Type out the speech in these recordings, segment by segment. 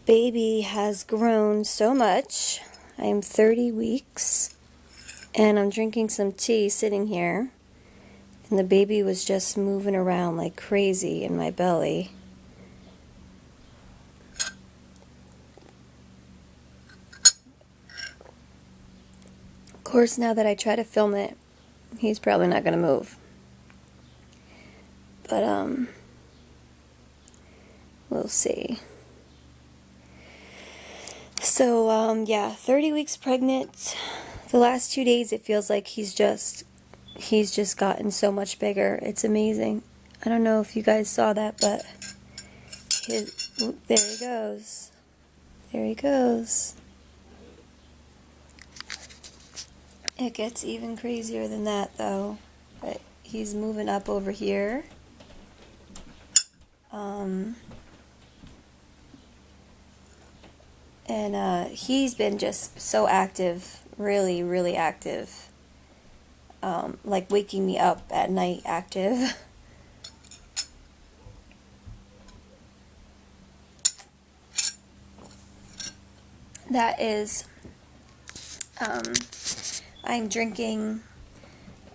Baby has grown so much. I am 30 weeks and I'm drinking some tea sitting here, and the baby was just moving around like crazy in my belly. Of course, now that I try to film it, he's probably not going to move. But we'll see. So yeah, 30 weeks pregnant. The last 2 days it feels like he's just gotten so much bigger. It's amazing. I don't know if you guys saw that, but there he goes. There he goes. It gets even crazier than that, though. But he's moving up over here. And he's been just so active, really, really active. Like waking me up at night active. That is, I'm drinking,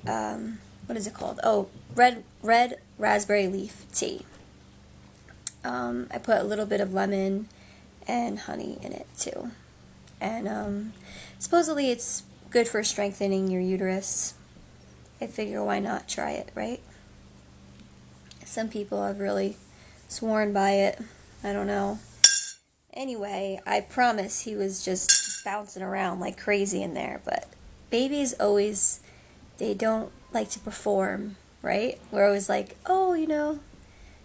what is it called? Oh, red raspberry leaf tea. I put a little bit of lemon and honey in it too. And supposedly it's good for strengthening your uterus. I figure why not try it, right? Some people have really sworn by it. I don't know. Anyway, I promise he was just bouncing around like crazy in there. But babies always, they don't like to perform, right? We're always like, oh, you know,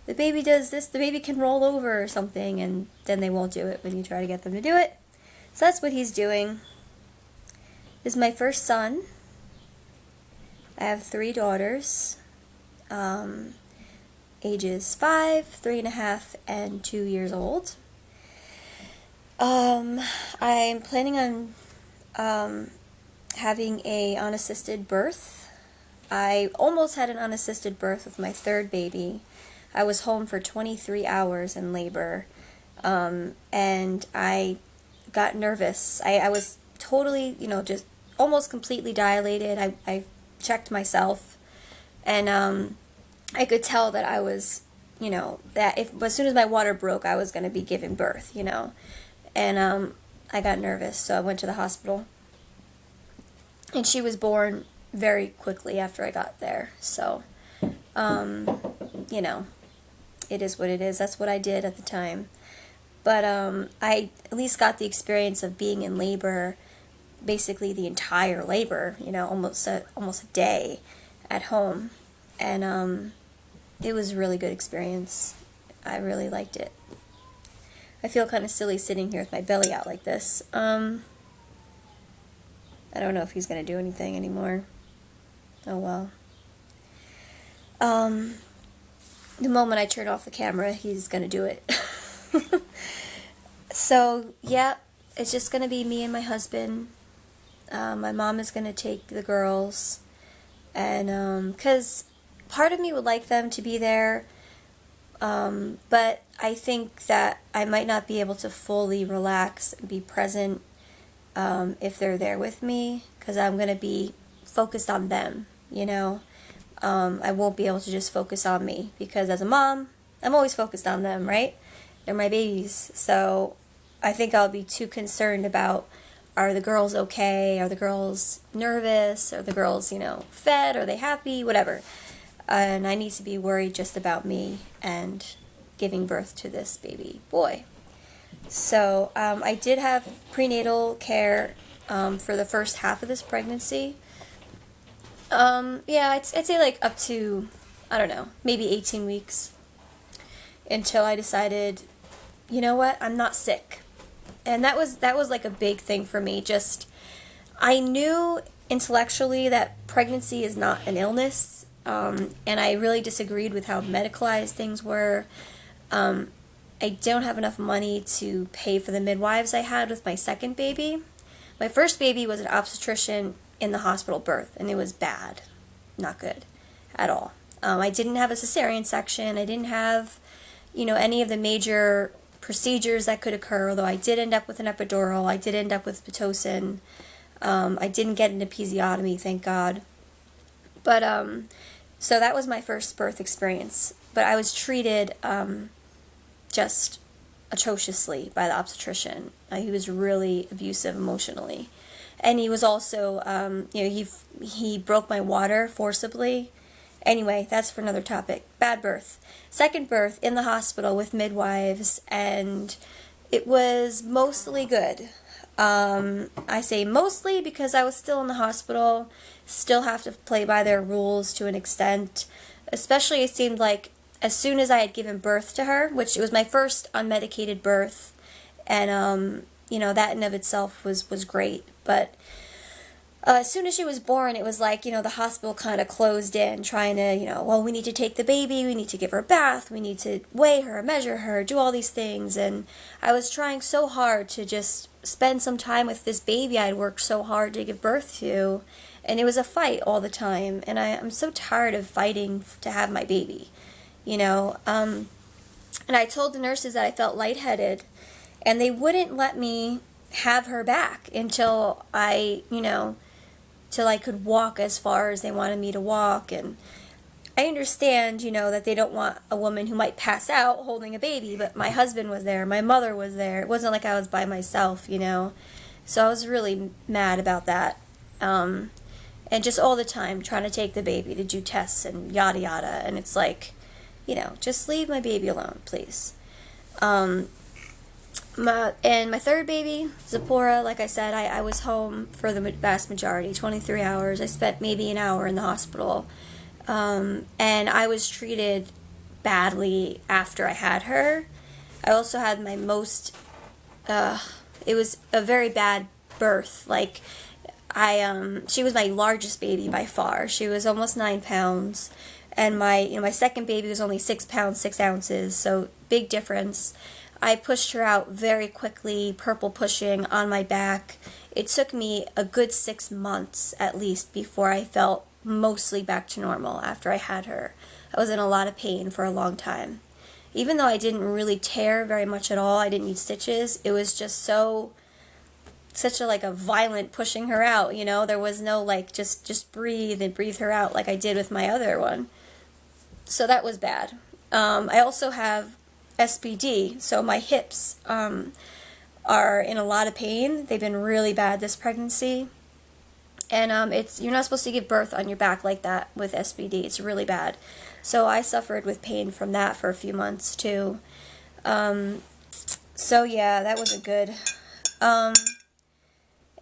the baby does this, the baby can roll over or something, and then they won't do it when you try to get them to do it. So that's what he's doing. This is my first son. I have 3 daughters, ages 5, 3.5, and 2 years old. I'm planning on having a unassisted birth. I almost had an unassisted birth with my 3rd baby. I was home for 23 hours in labor, and I got nervous. I was totally, just almost completely dilated. I checked myself, and I could tell that I was, that as soon as my water broke, I was going to be giving birth, and I got nervous, so I went to the hospital, and she was born very quickly after I got there. So, it is what it is. That's what I did at the time. But I at least got the experience of being in labor, basically the entire labor, almost a day at home. And it was a really good experience. I really liked it. I feel kind of silly sitting here with my belly out like this. I don't know if he's going to do anything anymore. Oh well. The moment I turn off the camera, he's going to do it. So, yeah, it's just going to be me and my husband. My mom is going to take the girls. And, because part of me would like them to be there. But I think that I might not be able to fully relax and be present if they're there with me. Because I'm going to be focused on them, I won't be able to just focus on me, because as a mom, I'm always focused on them, right? They're my babies. So I think I'll be too concerned about, are the girls okay? Are the girls nervous? Are the girls, fed? Are they happy? Whatever. And I need to be worried just about me and giving birth to this baby boy. So I did have prenatal care for the first half of this pregnancy. Yeah, I'd say like up to, I don't know, maybe 18 weeks, until I decided, you know what, I'm not sick. And that was like a big thing for me. Just, I knew intellectually that pregnancy is not an illness, and I really disagreed with how medicalized things were. I don't have enough money to pay for the midwives I had with my second baby. My first baby was an obstetrician in the hospital birth, and it was bad. Not good at all. I didn't have a cesarean section. I didn't have, any of the major procedures that could occur, although I did end up with an epidural. I did end up with Pitocin. I didn't get an episiotomy, thank God. But, so that was my first birth experience. But I was treated just atrociously by the obstetrician. He was really abusive emotionally. And he was also, he broke my water forcibly. Anyway, that's for another topic. Bad birth. Second birth in the hospital with midwives, and it was mostly good. I say mostly because I was still in the hospital, still have to play by their rules to an extent. Especially it seemed like as soon as I had given birth to her, which it was my first unmedicated birth, and that in of itself was great. But as soon as she was born, it was like, the hospital kind of closed in, trying to, well, we need to take the baby, we need to give her a bath, we need to weigh her, measure her, do all these things. And I was trying so hard to just spend some time with this baby I had worked so hard to give birth to. And it was a fight all the time. And I'm so tired of fighting to have my baby, And I told the nurses that I felt lightheaded, and they wouldn't let me have her back until till I could walk as far as they wanted me to walk. And I understand, that they don't want a woman who might pass out holding a baby, but my husband was there, my mother was there. It wasn't like I was by myself, So I was really mad about that. And just all the time trying to take the baby to do tests and yada yada. And it's like, just leave my baby alone, please. My third baby, Zipporah, like I said, I was home for the vast majority, 23 hours. I spent maybe an hour in the hospital. And I was treated badly after I had her. I also had my most, it was a very bad birth. Like, she was my largest baby by far. She was almost 9 pounds. And my second baby was only 6 pounds, 6 ounces. So big difference. I pushed her out very quickly, purple pushing on my back. It took me a good 6 months at least before I felt mostly back to normal after I had her. I was in a lot of pain for a long time. Even though I didn't really tear very much at all, I didn't need stitches, it was just such a violent pushing her out, There was no just breathe and breathe her out like I did with my other one. So that was bad. I also have SBD, so my hips are in a lot of pain. They've been really bad this pregnancy. And you're not supposed to give birth on your back like that with SBD. It's really bad. So I suffered with pain from that for a few months too. So yeah, that wasn't good.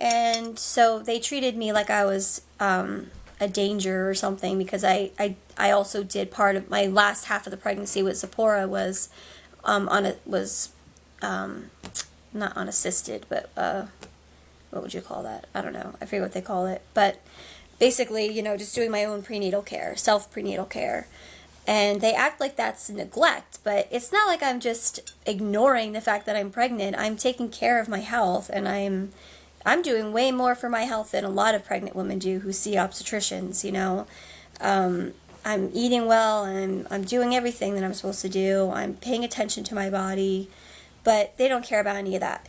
And so they treated me like I was a danger or something, because I also did part of my last half of the pregnancy with Zipporah was not unassisted, but what would you call that? I don't know. I forget what they call it. But basically, just doing my own prenatal care, self-prenatal care. And they act like that's neglect, but it's not like I'm just ignoring the fact that I'm pregnant. I'm taking care of my health, and I'm doing way more for my health than a lot of pregnant women do who see obstetricians, I'm eating well, and I'm doing everything that I'm supposed to do. I'm paying attention to my body, but they don't care about any of that.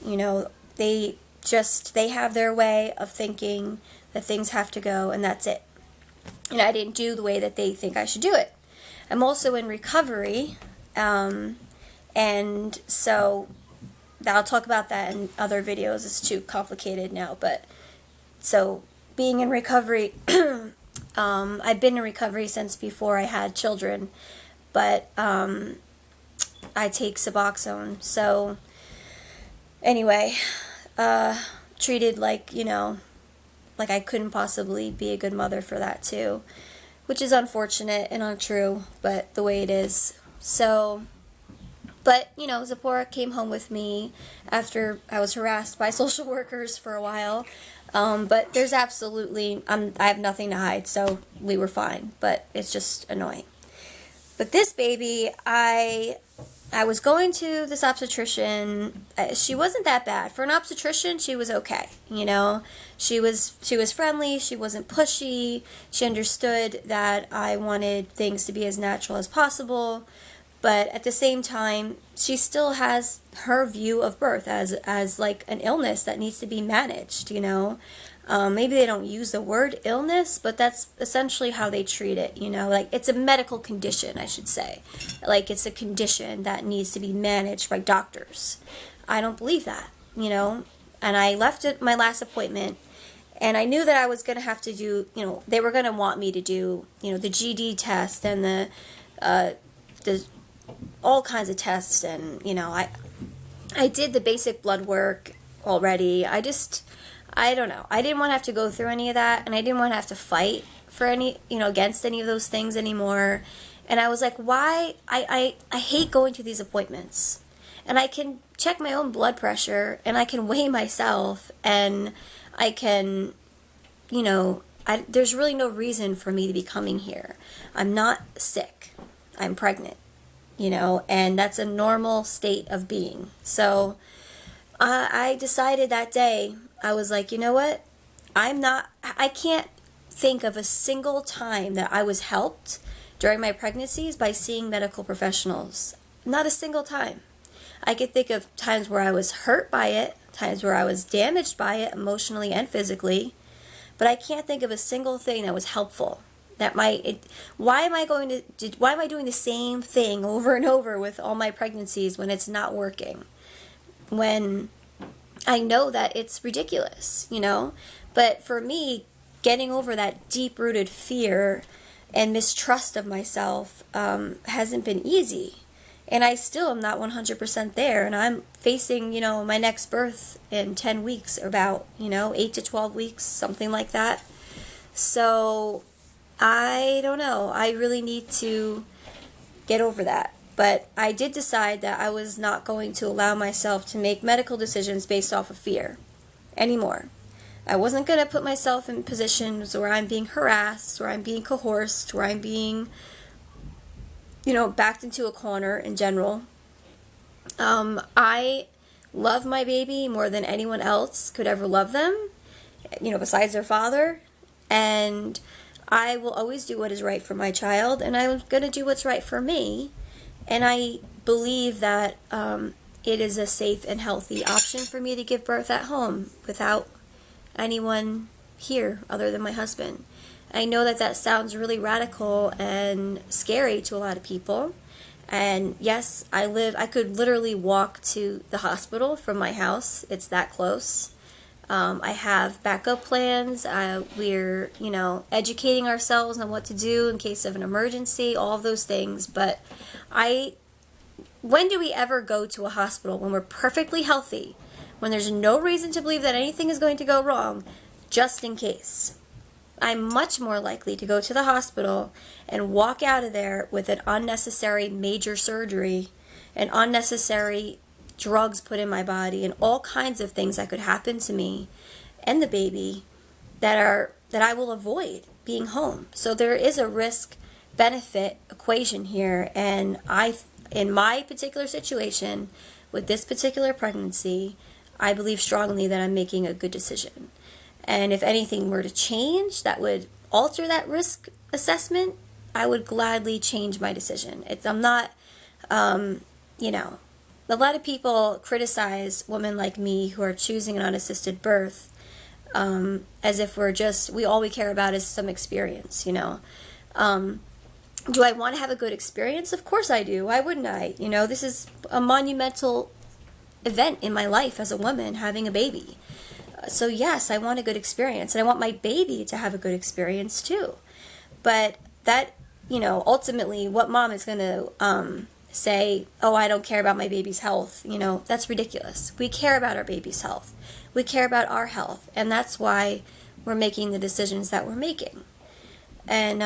They have their way of thinking that things have to go, and that's it. And I didn't do the way that they think I should do it. I'm also in recovery, and so I'll talk about that in other videos. It's too complicated now, but so being in recovery, I've been in recovery since before I had children, but I take Suboxone. So anyway, treated like I couldn't possibly be a good mother for that too, which is unfortunate and untrue, but the way it is. So, but Zipporah came home with me after I was harassed by social workers for a while. But there's absolutely, I have nothing to hide, so we were fine, but it's just annoying. But this baby, I was going to this obstetrician. She wasn't that bad. For an obstetrician, she was okay, She was friendly, she wasn't pushy, she understood that I wanted things to be as natural as possible, But at the same time, she still has her view of birth as like an illness that needs to be managed, you know. Maybe they don't use the word illness, but that's essentially how they treat it, you know. Like, it's a medical condition, I should say. Like, it's a condition that needs to be managed by doctors. I don't believe that, you know. And I left at my last appointment, and I knew that I was going to have to do, you know, they were going to want me to do, you know, the GD test and the all kinds of tests. And, you know, I did the basic blood work already. I don't know. I didn't want to have to go through any of that, and I didn't want to have to fight for any, you know, against any of those things anymore. And I was like, why? I hate going to these appointments. And I can check my own blood pressure, and I can weigh myself, and I can, you know, there's really no reason for me to be coming here. I'm not sick. I'm pregnant, you know, and that's a normal state of being. So I decided that day, I was like, you know what? I can't think of a single time that I was helped during my pregnancies by seeing medical professionals. Not a single time. I could think of times where I was hurt by it, times where I was damaged by it emotionally and physically, but I can't think of a single thing that was helpful. Why am I doing the same thing over and over with all my pregnancies when it's not working? When I know that it's ridiculous, you know? But for me, getting over that deep-rooted fear and mistrust of myself hasn't been easy. And I still am not 100% there. And I'm facing, you know, my next birth in 10 weeks, about, you know, 8 to 12 weeks, something like that. So I don't know. I really need to get over that. But I did decide that I was not going to allow myself to make medical decisions based off of fear anymore. I wasn't going to put myself in positions where I'm being harassed, where I'm being coerced, where I'm being, you know, backed into a corner in general. I love my baby more than anyone else could ever love them, you know, besides their father. And I will always do what is right for my child, and I'm going to do what's right for me. And I believe that it is a safe and healthy option for me to give birth at home without anyone here other than my husband. I know that that sounds really radical and scary to a lot of people. And yes, I could literally walk to the hospital from my house. It's that close. I have backup plans. We're, you know, educating ourselves on what to do in case of an emergency, all of those things. But when do we ever go to a hospital when we're perfectly healthy, when there's no reason to believe that anything is going to go wrong, just in case? I'm much more likely to go to the hospital and walk out of there with an unnecessary major surgery and unnecessary drugs put in my body and all kinds of things that could happen to me and the baby that I will avoid being home. So there is a risk benefit equation here, and in my particular situation with this particular pregnancy, I believe strongly that I'm making a good decision. And if anything were to change that would alter that risk assessment, I would gladly change my decision. I'm not, you know, a lot of people criticize women like me who are choosing an unassisted birth as if all we care about is some experience, you know. Do I want to have a good experience? Of course I do. Why wouldn't I? You know, this is a monumental event in my life as a woman, having a baby. So yes, I want a good experience, and I want my baby to have a good experience too. But that, you know, ultimately, what mom is going to say, oh, I don't care about my baby's health, you know, that's ridiculous. We care about our baby's health. We care about our health, and that's why we're making the decisions that we're making. And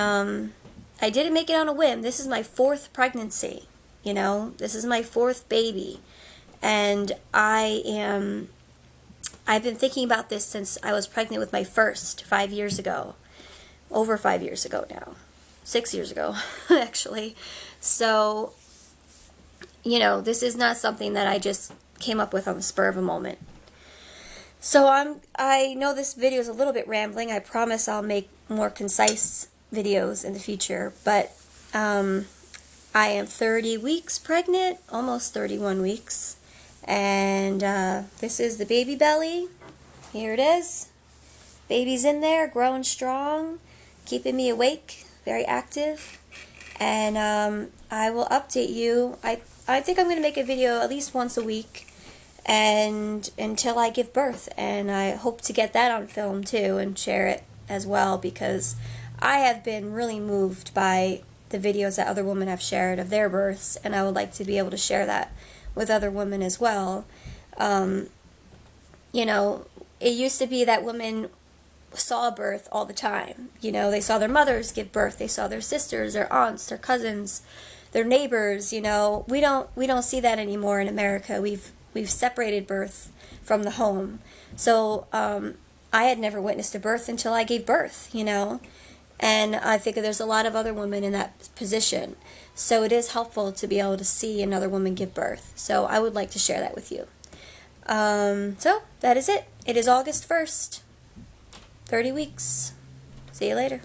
I didn't make it on a whim. This is my 4th pregnancy, you know. This is my 4th baby, and I've been thinking about this since I was pregnant with my first 5 years ago. Over 5 years ago now. 6 years ago, actually. So, you know, this is not something that I just came up with on the spur of a moment. So I know this video is a little bit rambling. I promise I'll make more concise videos in the future. But I am 30 weeks pregnant, almost 31 weeks. And this is the baby belly. Here it is. Baby's in there, growing strong, keeping me awake, very active. And I will update you. I think I'm going to make a video at least once a week, and until I give birth. And I hope to get that on film too and share it as well, because I have been really moved by the videos that other women have shared of their births, and I would like to be able to share that with other women as well. You know, it used to be that women saw birth all the time. You know, they saw their mothers give birth, they saw their sisters, their aunts, their cousins, their neighbors. You know, we don't see that anymore in America. We've separated birth from the home. So I had never witnessed a birth until I gave birth, you know. And I think there's a lot of other women in that position. So it is helpful to be able to see another woman give birth. So I would like to share that with you. So that is it. It is August 1st. 30 weeks. See you later.